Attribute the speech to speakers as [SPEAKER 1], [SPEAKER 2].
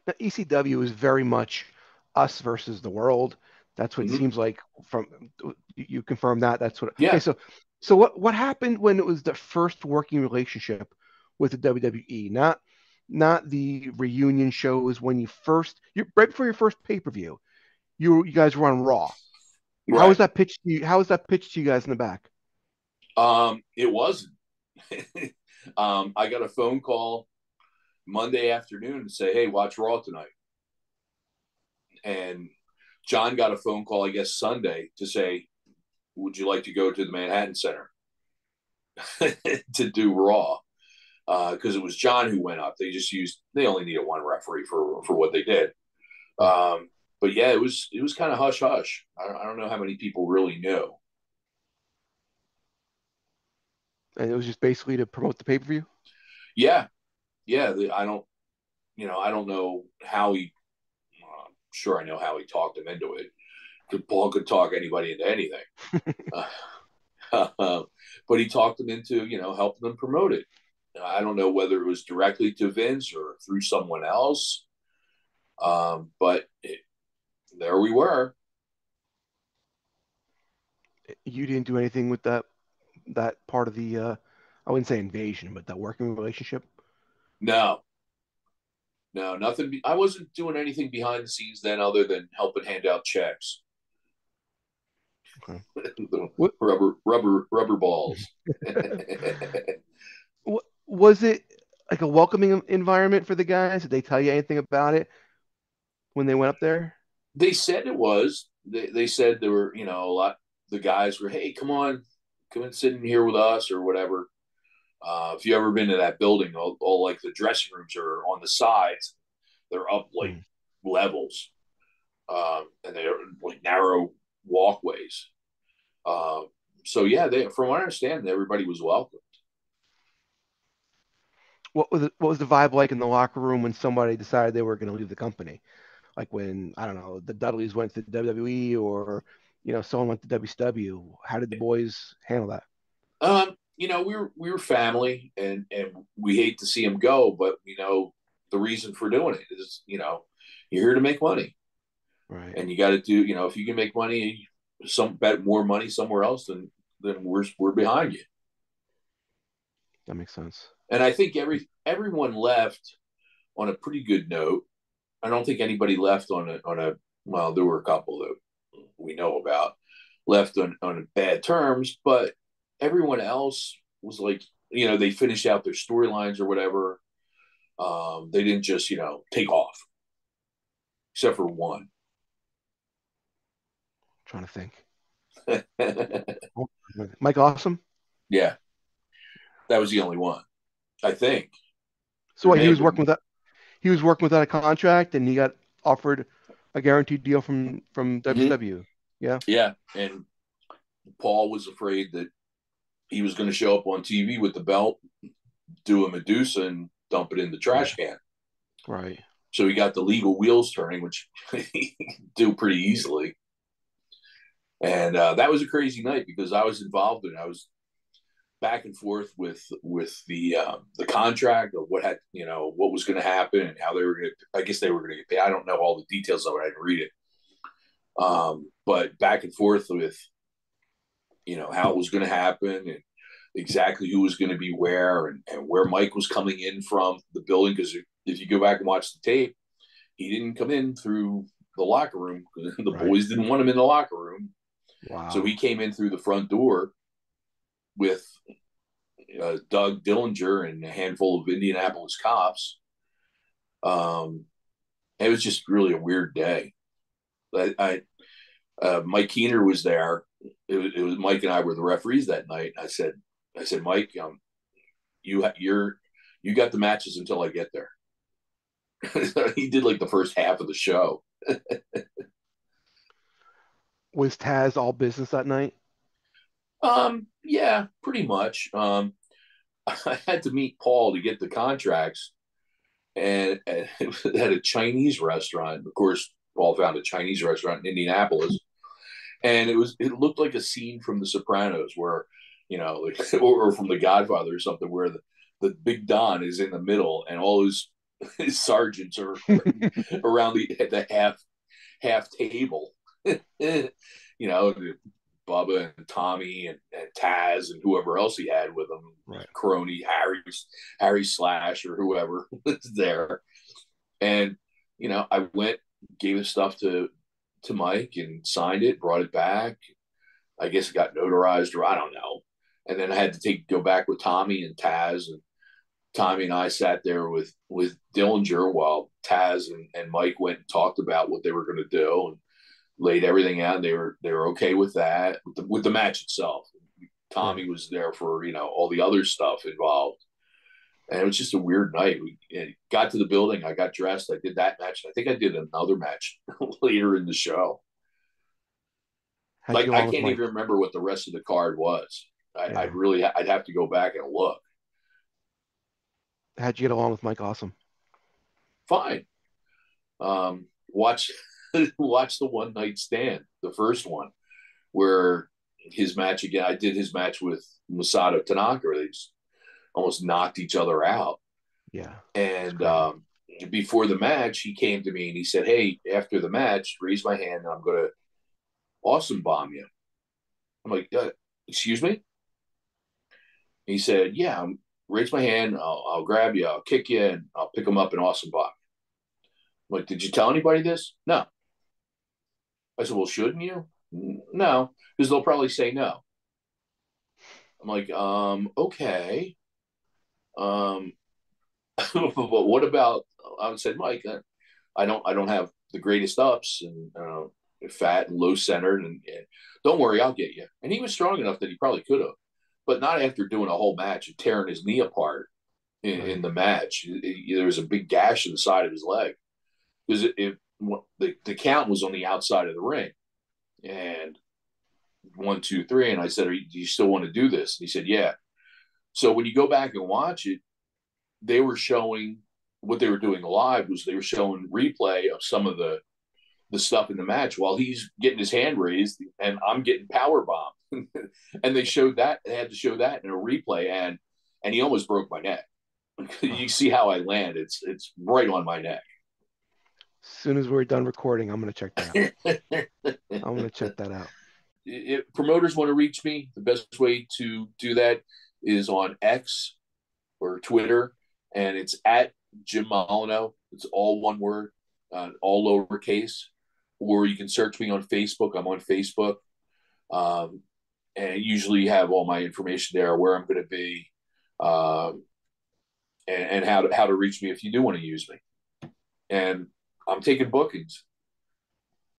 [SPEAKER 1] Now, ECW is very much us versus the world. That's what it
[SPEAKER 2] Hmm.
[SPEAKER 1] seems like from you confirm that. That's what. Okay,
[SPEAKER 2] Yeah.
[SPEAKER 1] so what happened when it was the first working relationship with the WWE? Not the reunion shows when you right before your first pay-per-view. You guys were on Raw. How was
[SPEAKER 2] Right.
[SPEAKER 1] that pitched to you? How was that pitched to you guys in the back?
[SPEAKER 2] It wasn't. I got a phone call Monday afternoon to say, "Hey, watch Raw tonight." And John got a phone call, I guess, Sunday to say, "Would you like to go to the Manhattan Center to do Raw?" Because it was John who went up. They only needed one referee for what they did.
[SPEAKER 1] Right.
[SPEAKER 2] But yeah, it was kind of hush hush. I don't know how many people really knew.
[SPEAKER 1] And it was just basically to promote the pay-per-view.
[SPEAKER 2] Yeah, yeah. I don't know how he. I'm sure I know how he talked him into it. Paul could talk anybody into anything. But he talked them into helping them promote it. I don't know whether it was directly to Vince or through someone else, but there we were.
[SPEAKER 1] You didn't do anything with that part of the I wouldn't say invasion, but that working relationship.
[SPEAKER 2] No, no, nothing. I wasn't doing anything behind the scenes then, other than helping hand out checks,
[SPEAKER 1] Okay.
[SPEAKER 2] the
[SPEAKER 1] What,
[SPEAKER 2] rubber balls.
[SPEAKER 1] was it like a welcoming environment for the guys? Did they tell you anything about it when they went up there?
[SPEAKER 2] They said it was. They said there were a lot. The guys were, hey, come and sit in here with us or whatever. If you ever been to that building, all like the dressing rooms are on the sides. They're up like
[SPEAKER 1] Hmm.
[SPEAKER 2] levels, and they're like narrow walkways. Uh, so yeah, from what I understand, everybody was welcome.
[SPEAKER 1] What was the vibe like in the locker room when somebody decided they were going to leave the company? Like when I don't know the Dudleys went to WWE or someone went to WCW. How did the boys handle that?
[SPEAKER 2] We were family, and we hate to see him go, but the reason for doing it is you're here to make money,
[SPEAKER 1] Right.
[SPEAKER 2] and you got to do if you can make money, some bet more money somewhere else, then we're behind you.
[SPEAKER 1] That makes sense.
[SPEAKER 2] And I think everyone left on a pretty good note. I don't think anybody left on a well, there were a couple that we know about left on bad terms, but everyone else was like, they finished out their storylines or whatever. They didn't just, take off, except for one.
[SPEAKER 1] Trying to think. Mike Awesome.
[SPEAKER 2] Yeah, that was the only one. I think
[SPEAKER 1] So
[SPEAKER 2] there
[SPEAKER 1] what
[SPEAKER 2] may
[SPEAKER 1] he
[SPEAKER 2] have
[SPEAKER 1] was
[SPEAKER 2] been.
[SPEAKER 1] working with that he was working without a contract and he got offered a guaranteed deal from
[SPEAKER 2] Mm-hmm.
[SPEAKER 1] WCW. Yeah.
[SPEAKER 2] Yeah, and Paul was afraid that he was going to show up on TV with the belt, do a Medusa, and dump it in the
[SPEAKER 1] Right.
[SPEAKER 2] trash can.
[SPEAKER 1] Right.
[SPEAKER 2] So he got the legal wheels turning, which he could do pretty easily. And that was a crazy night because I was involved in it. I was back and forth with the contract of what was going to happen and how they were going to. I guess they were going to get paid. I don't know all the details of it. I didn't read it. But back and forth with how it was going to happen and exactly who was going to be where and where Mike was coming in from the building. Because if you go back and watch the tape, he didn't come in through the locker room because the
[SPEAKER 1] Right.
[SPEAKER 2] boys didn't want him in the locker room. So
[SPEAKER 1] Wow.
[SPEAKER 2] he came in through the front door with Doug Dillinger and a handful of Indianapolis cops. Um, it was just really a weird day. Mike Keener was there. It was Mike and I were the referees that night. I said, Mike, you got the matches until I get there. He did like the first half of the show.
[SPEAKER 1] Was Taz all business that night?
[SPEAKER 2] Yeah, pretty much. I had to meet Paul to get the contracts, and it was at a Chinese restaurant. Of course, Paul found a Chinese restaurant in Indianapolis, and it looked like a scene from The Sopranos, where like, or from The Godfather or something, where the big Don is in the middle, and all his sergeants are around the half table. Bubba and Tommy and Taz and whoever else he had with him,
[SPEAKER 1] Right.
[SPEAKER 2] crony Harry Slash or whoever was there. And I went, gave his stuff to Mike and signed it, brought it back. I guess it got notarized, or I don't know. And then I had to go back with Tommy and Taz, and Tommy and I sat there with Dillinger while Taz and Mike went and talked about what they were going to do and laid everything out. They were okay with that, with the match itself. Tommy
[SPEAKER 1] Right.
[SPEAKER 2] was there for all the other stuff involved, and it was just a weird night. We got to the building. I got dressed. I did that match. I think I did another match later in the show.
[SPEAKER 1] How'd you
[SPEAKER 2] Like
[SPEAKER 1] get
[SPEAKER 2] I
[SPEAKER 1] along with
[SPEAKER 2] can't even
[SPEAKER 1] Mike?
[SPEAKER 2] remember what the rest of the card was.
[SPEAKER 1] Yeah.
[SPEAKER 2] I'd have to go back and look.
[SPEAKER 1] How'd you get along with Mike Awesome?
[SPEAKER 2] Fine. Watch watch the one night stand, the first one, where his match again. I did his match with Masato Tanaka. They just almost knocked each other out.
[SPEAKER 1] Yeah. It's
[SPEAKER 2] And
[SPEAKER 1] crazy.
[SPEAKER 2] before the match, he came to me and he said, "Hey, after the match, raise my hand and I'm going to awesome bomb you." I'm like, "Excuse me?" He said, "Yeah, raise my hand. I'll grab you. I'll kick you and I'll pick him up and awesome bomb." I'm like, "Did you tell anybody this?" No. I said, "Well, shouldn't you?" No, because they'll probably say no. I'm like, okay. Um, but what about? I said, Mike, I don't have the greatest ups and fat and low centered and don't worry, I'll get you. And he was strong enough that he probably could have, but not after doing a whole match and tearing his knee apart in
[SPEAKER 1] Right.
[SPEAKER 2] the match. There was a big gash in the side of his leg because the count was on the outside of the ring and 1, 2, 3, and I said, do you still want to do this? And he said, yeah. So when you go back and watch it, they were showing what they were doing live was they were showing replay of some of the stuff in the match while he's getting his hand raised and I'm getting power bombed. And they showed that they had to show that in a replay and he almost broke my neck.
[SPEAKER 1] Oh.
[SPEAKER 2] You see how I land? It's right on my neck.
[SPEAKER 1] As soon as we're done recording, I'm gonna check that out. I'm gonna check that out.
[SPEAKER 2] If promoters want to reach me, the best way to do that is on X or Twitter, and it's at Jim Molineaux. It's all one word, all lowercase. Or you can search me on Facebook. I'm on Facebook, um, and usually have all my information there, where I'm going to be, um, and how to reach me if you do want to use me. And I'm taking bookings.